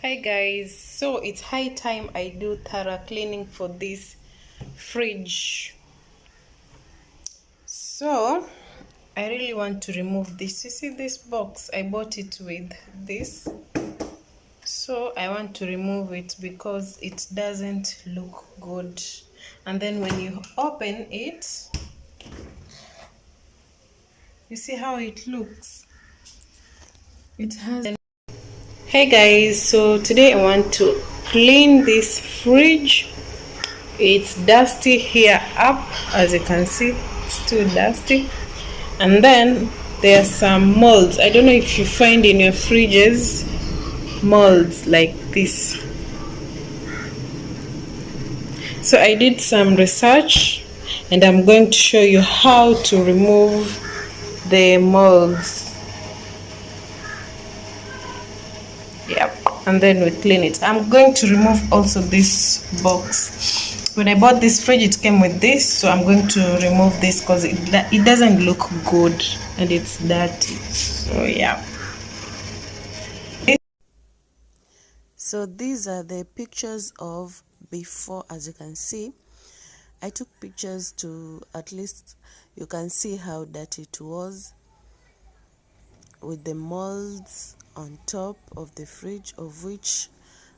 Hi guys, so it's high time I do thorough cleaning for this fridge. So I really want to remove this. You see this box, I bought it with this, so I want to remove it because it doesn't look good. And then when you open it, you see how it looks. It has. Hey guys, so today I want to clean this fridge. It's dusty here up, as you can see, it's too dusty. And then there are some molds. I don't know if you find in your fridges molds like this. So I did some research and I'm going to show you how to remove the molds. Yep, and then we clean it. I'm going to remove also this box. When I bought this fridge, it came with this, so I'm going to remove this because it doesn't look good and it's dirty. So yeah. So these are the pictures of before. As you can see, I took pictures to at least you can see how dirty it was, with the molds on top of the fridge, of which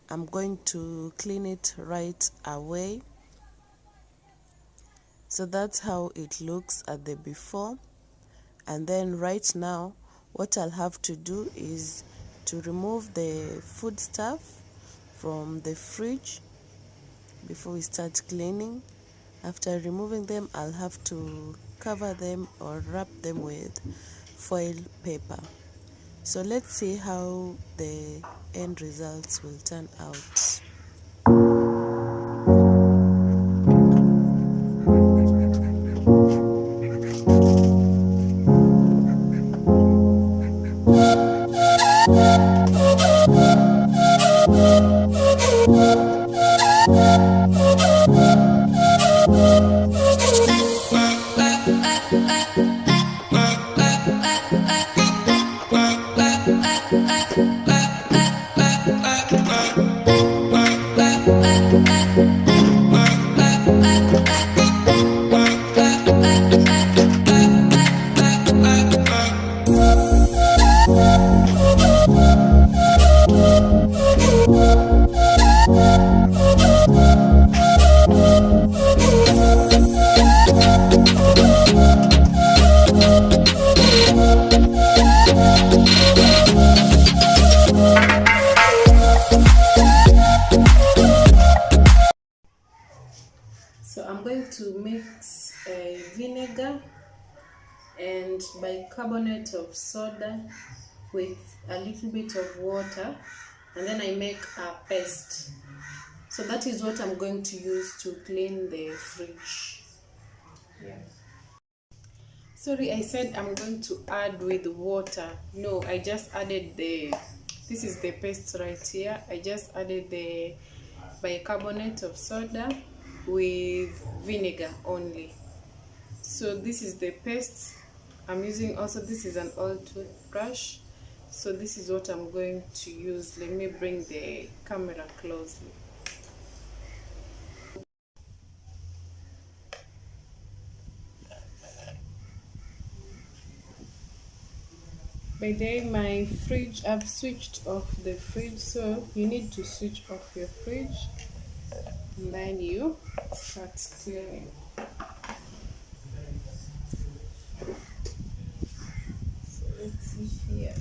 I'm going to clean it right away. So that's how it looks at the before. And then right now what I'll have to do is to remove the food stuff from the fridge before we start cleaning. After removing them, I'll have to cover them or wrap them with foil paper. So let's see how the end results will turn out. So I'm going to mix vinegar and bicarbonate of soda with a little bit of water, and then I make a paste. So that is what I'm going to use to clean the fridge. Yeah. Sorry, I said I'm going to add with water. No, I just added this is the paste right here. I just added the bicarbonate of soda with vinegar only. So this is the paste I'm using. Also, this is an old toothbrush. So this is what I'm going to use. Let me bring the camera closely. By the way, my fridge, I've switched off the fridge, so you need to switch off your fridge and then you start cleaning. So let's see here.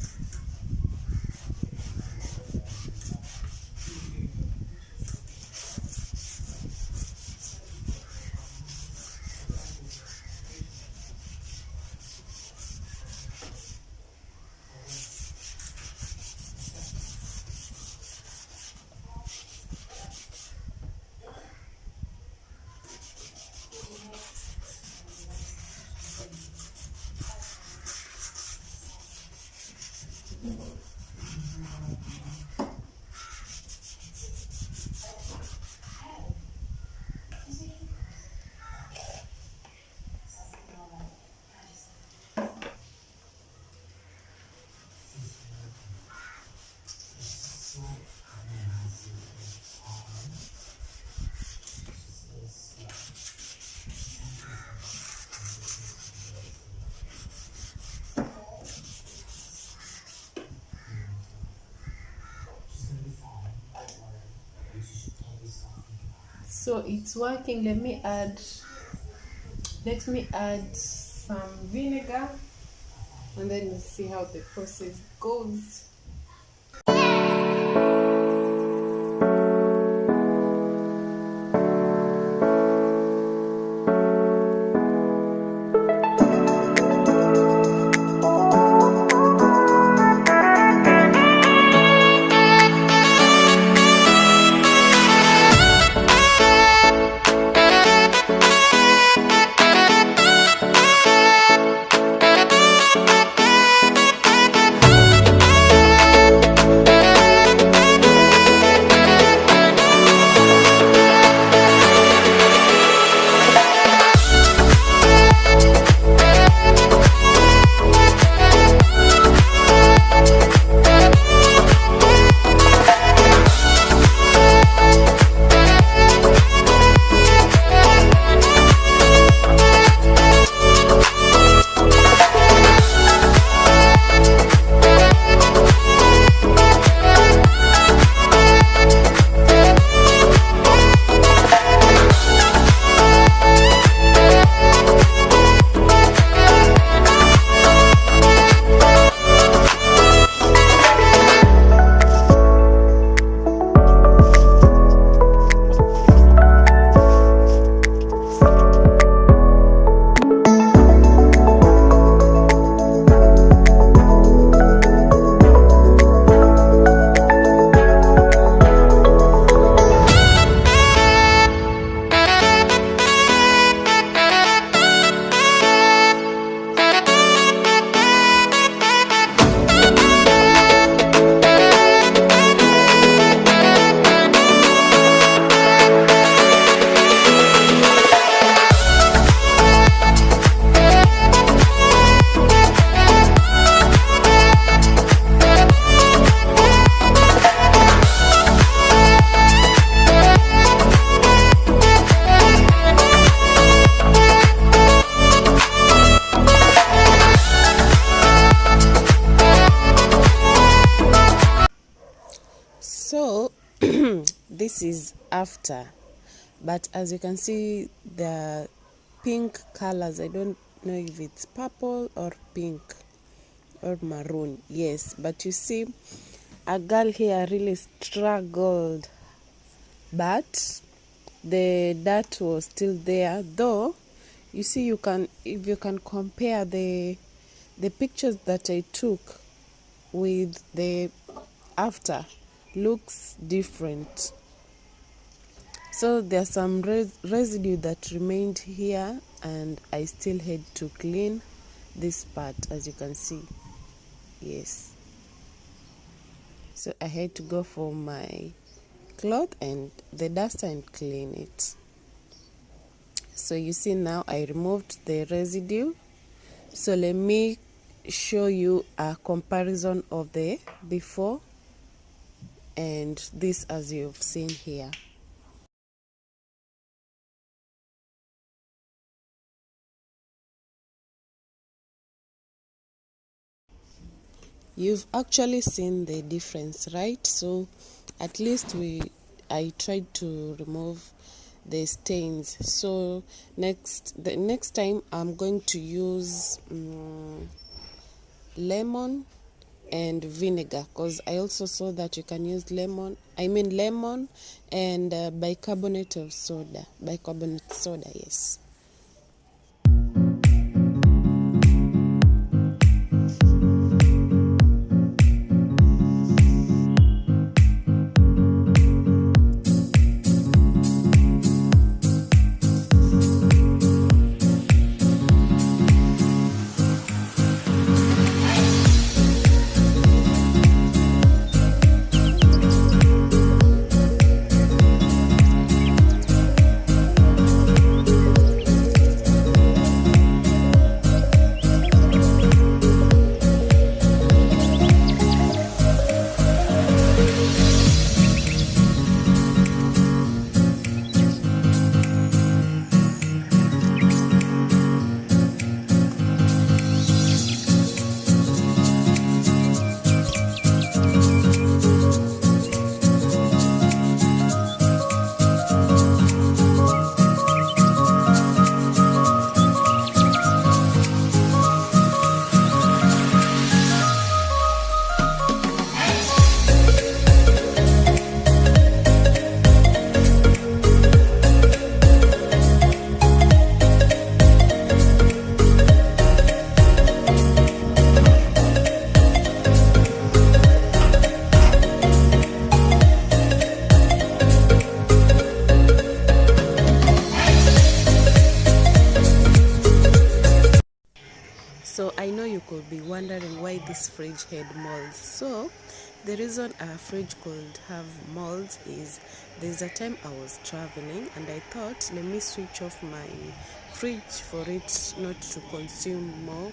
So it's working. Let me add some vinegar, and then we'll see how the process goes. So this is after, but as you can see the pink colors, I don't know if it's purple or pink or maroon, yes, but you see a girl here really struggled, but the dirt was still there, though. You see, if you can compare the pictures that I took with the after, looks different. So there's some residue that remained here, and I still had to clean this part, as you can see. Yes, so I had to go for my cloth and the duster and clean it. So you see, now I removed the residue. So let me show you a comparison of the before and this, as you've seen here. You've actually seen the difference, right? So at least I tried to remove the stains. So the next time I'm going to use lemon and vinegar, because I also saw that you can use lemon and bicarbonate soda, yes. why this fridge had molds. So the reason a fridge could have molds is there's a time I was traveling and I thought, let me switch off my fridge for it not to consume more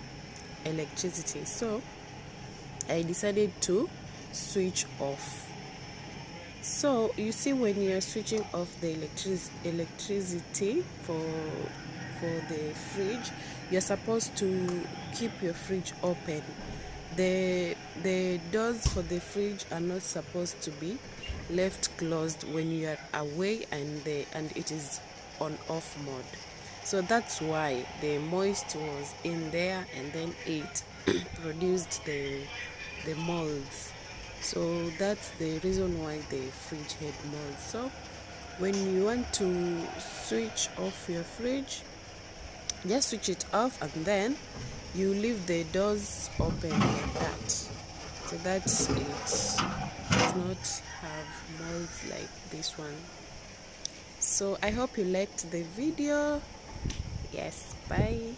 electricity. So I decided to switch off. So you see, when you are switching off the electricity for the fridge, you're supposed to keep your fridge open. The doors for the fridge are not supposed to be left closed when you are away and it is on off mode. So that's why the moist was in there, and then it produced the molds. So that's the reason why the fridge had molds. So when you want to switch off your fridge, just switch it off and then you leave the doors open like that, so that it does not have molds like this one. So I hope you liked the video. Yes, bye.